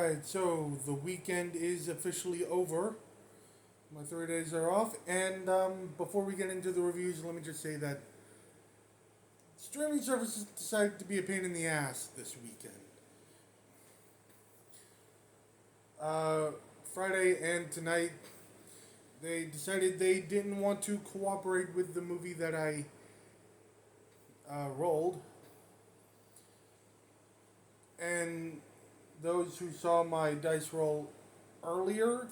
Alright, so the weekend is officially over. My 3 days are off, and before we get into the reviews, let me just say that streaming services decided to be a pain in the ass this weekend. Friday and tonight, they decided they didn't want to cooperate with the movie that I rolled, and those who saw my dice roll earlier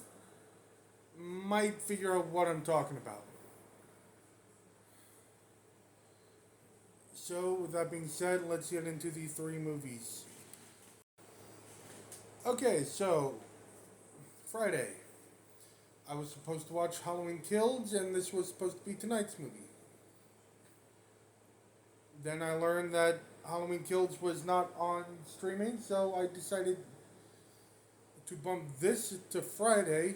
might figure out what I'm talking about. So, with that being said, let's get into the three movies. Okay, so, Friday. I was supposed to watch Halloween Kills, and this was supposed to be tonight's movie. Then I learned that Halloween Kills was not on streaming, so I decided to bump this to Friday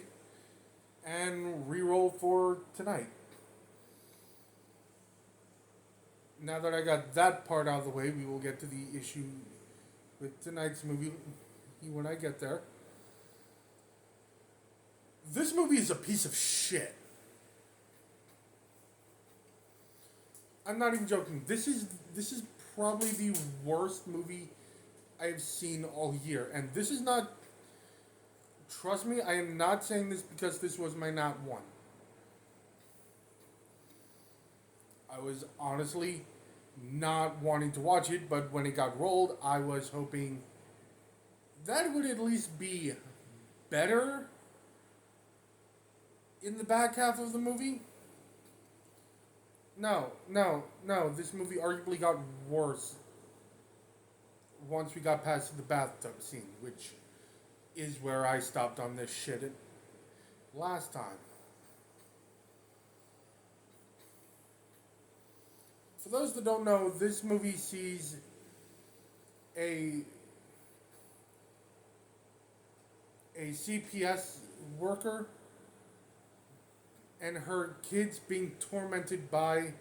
and re-roll for tonight. Now that I got that part out of the way, we will get to the issue with tonight's movie when I get there. This movie is a piece of shit. I'm not even joking. This is probably the worst movie I've seen all year, and this is not. Trust me, I am not saying this because this was my not one. I was honestly not wanting to watch it, but when it got rolled, I was hoping that it would at least be better in the back half of the movie. No. This movie arguably got worse once we got past the bathtub scene, which is where I stopped on this shit last time. For those that don't know, this movie sees a CPS worker and her kids being tormented by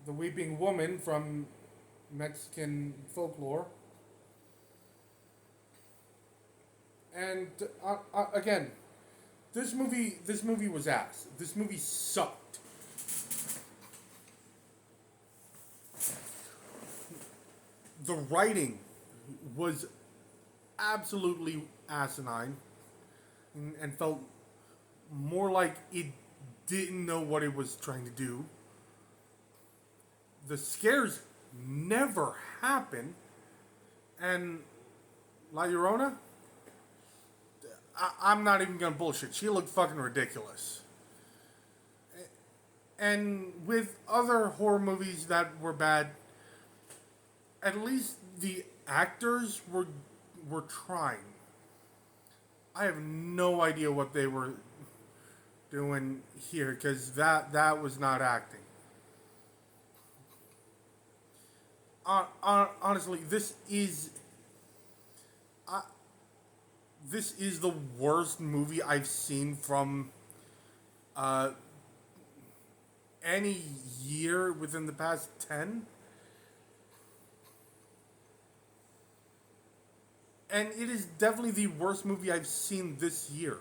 the weeping woman from Mexican folklore. And again, this movie was ass. This movie sucked. The writing was absolutely asinine and felt more like it didn't know what it was trying to do. The scares never happen, and La Llorona, I'm not even gonna bullshit. She looked fucking ridiculous. And with other horror movies that were bad, at least the actors were trying. I have no idea what they were doing here, because that was not acting. Honestly, this is the worst movie I've seen from any year within the past 10. And it is definitely the worst movie I've seen this year.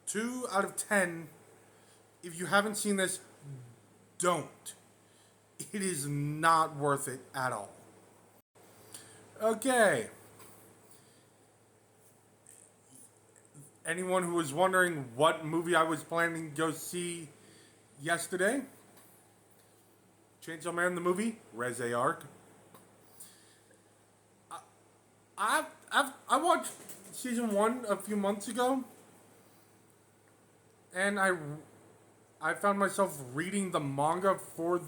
2 out of 10. If you haven't seen this, don't. It is not worth it at all. Okay. Anyone who was wondering what movie I was planning to go see yesterday? Chainsaw Man the movie, Reze arc. I watched season 1 a few months ago, and I found myself reading the manga for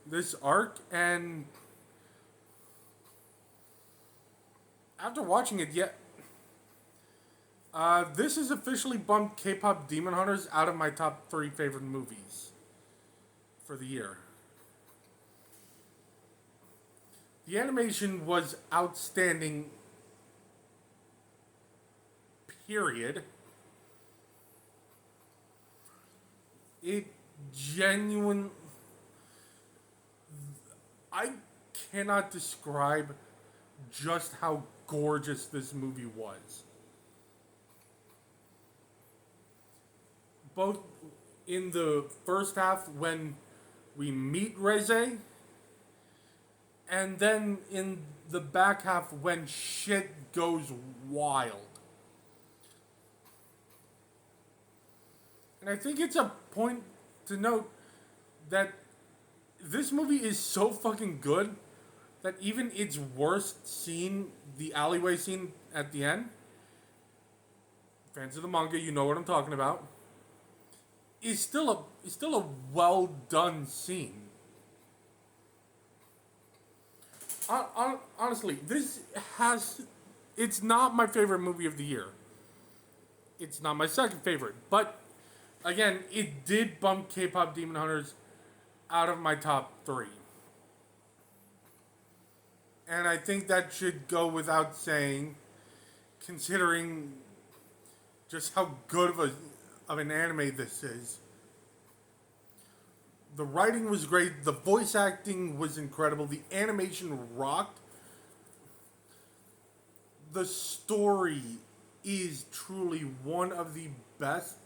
this arc, and after watching it, this has officially bumped K-pop Demon Hunters out of my top 3 favorite movies for the year. The animation was outstanding, period. It genuine. I cannot describe just how gorgeous this movie was. Both in the first half when we meet Reze, and then in the back half when shit goes wild. And I think it's a point to note that this movie is so fucking good that even its worst scene, the alleyway scene at the end, fans of the manga, you know what I'm talking about, is still a well done scene. Honestly, it's not my favorite movie of the year. It's not my second favorite, but again, it did bump K-pop Demon Hunters out of my top 3. And I think that should go without saying, considering just how good of an anime this is. The writing was great, the voice acting was incredible, the animation rocked. The story is truly one of the best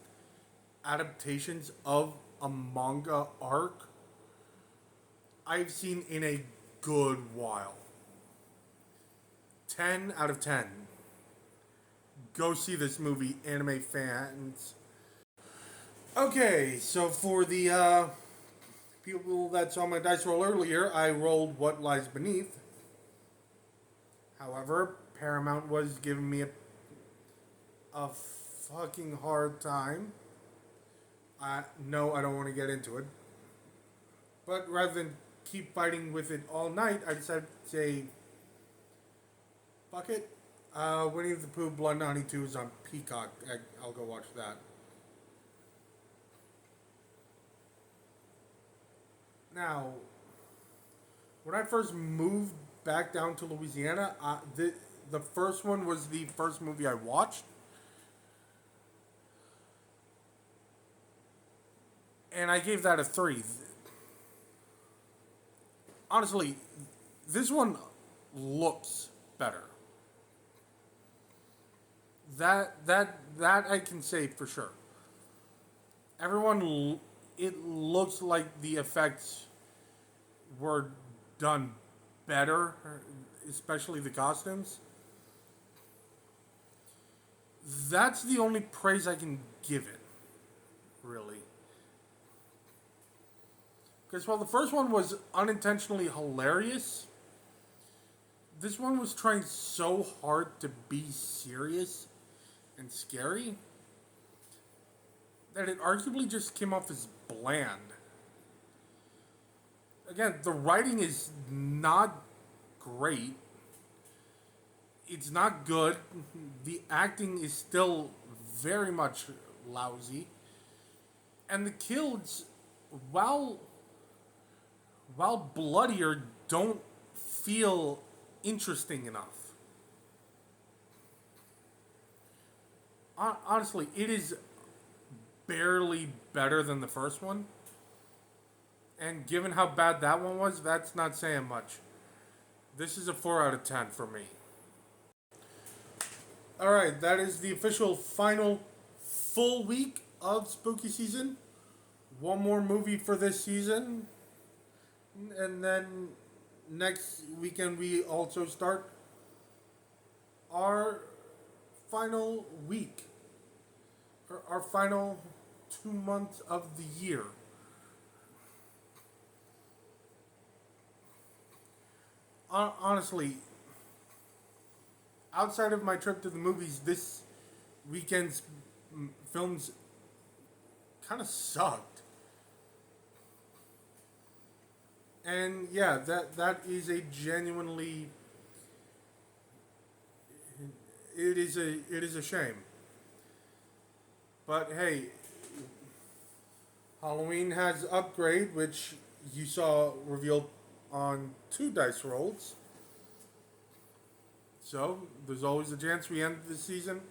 adaptations of a manga arc I've seen in a good while. 10 out of 10. Go see this movie, anime fans. Okay, so for the people that saw my dice roll earlier, I rolled What Lies Beneath. However, Paramount was giving me a fucking hard time. No, I don't want to get into it. But rather than keep fighting with it all night, I decided to say, fuck it. Winnie the Pooh Blood and Honey 2 is on Peacock. I'll go watch that. Now, when I first moved back down to Louisiana, the first one was the first movie I watched. And I gave that a 3. Honestly, this one looks better. That I can say for sure. It looks like the effects were done better, especially the costumes. That's the only praise I can give it, really. Because while the first one was unintentionally hilarious, this one was trying so hard to be serious and scary that it arguably just came off as bland. Again, the writing is not great. It's not good. The acting is still very much lousy. And the kills, while bloodier, don't feel interesting enough. Honestly, it is barely better than the first one. And given how bad that one was, that's not saying much. This is a 4 out of 10 for me. Alright, that is the official final full week of spooky season. One more movie for this season. And then next weekend we also start our final week. Our final 2 months of the year. Honestly, outside of my trip to the movies, this weekend's films kind of sucked. And yeah, that is a genuinely, it is a shame. But hey, Halloween has Upgrade, which you saw revealed on 2 dice rolls. So, there's always a chance we end the season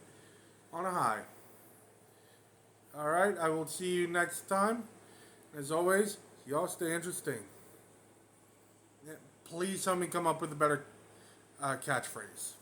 on a high. Alright, I will see you next time. As always, y'all stay interesting. Please help me come up with a better catchphrase.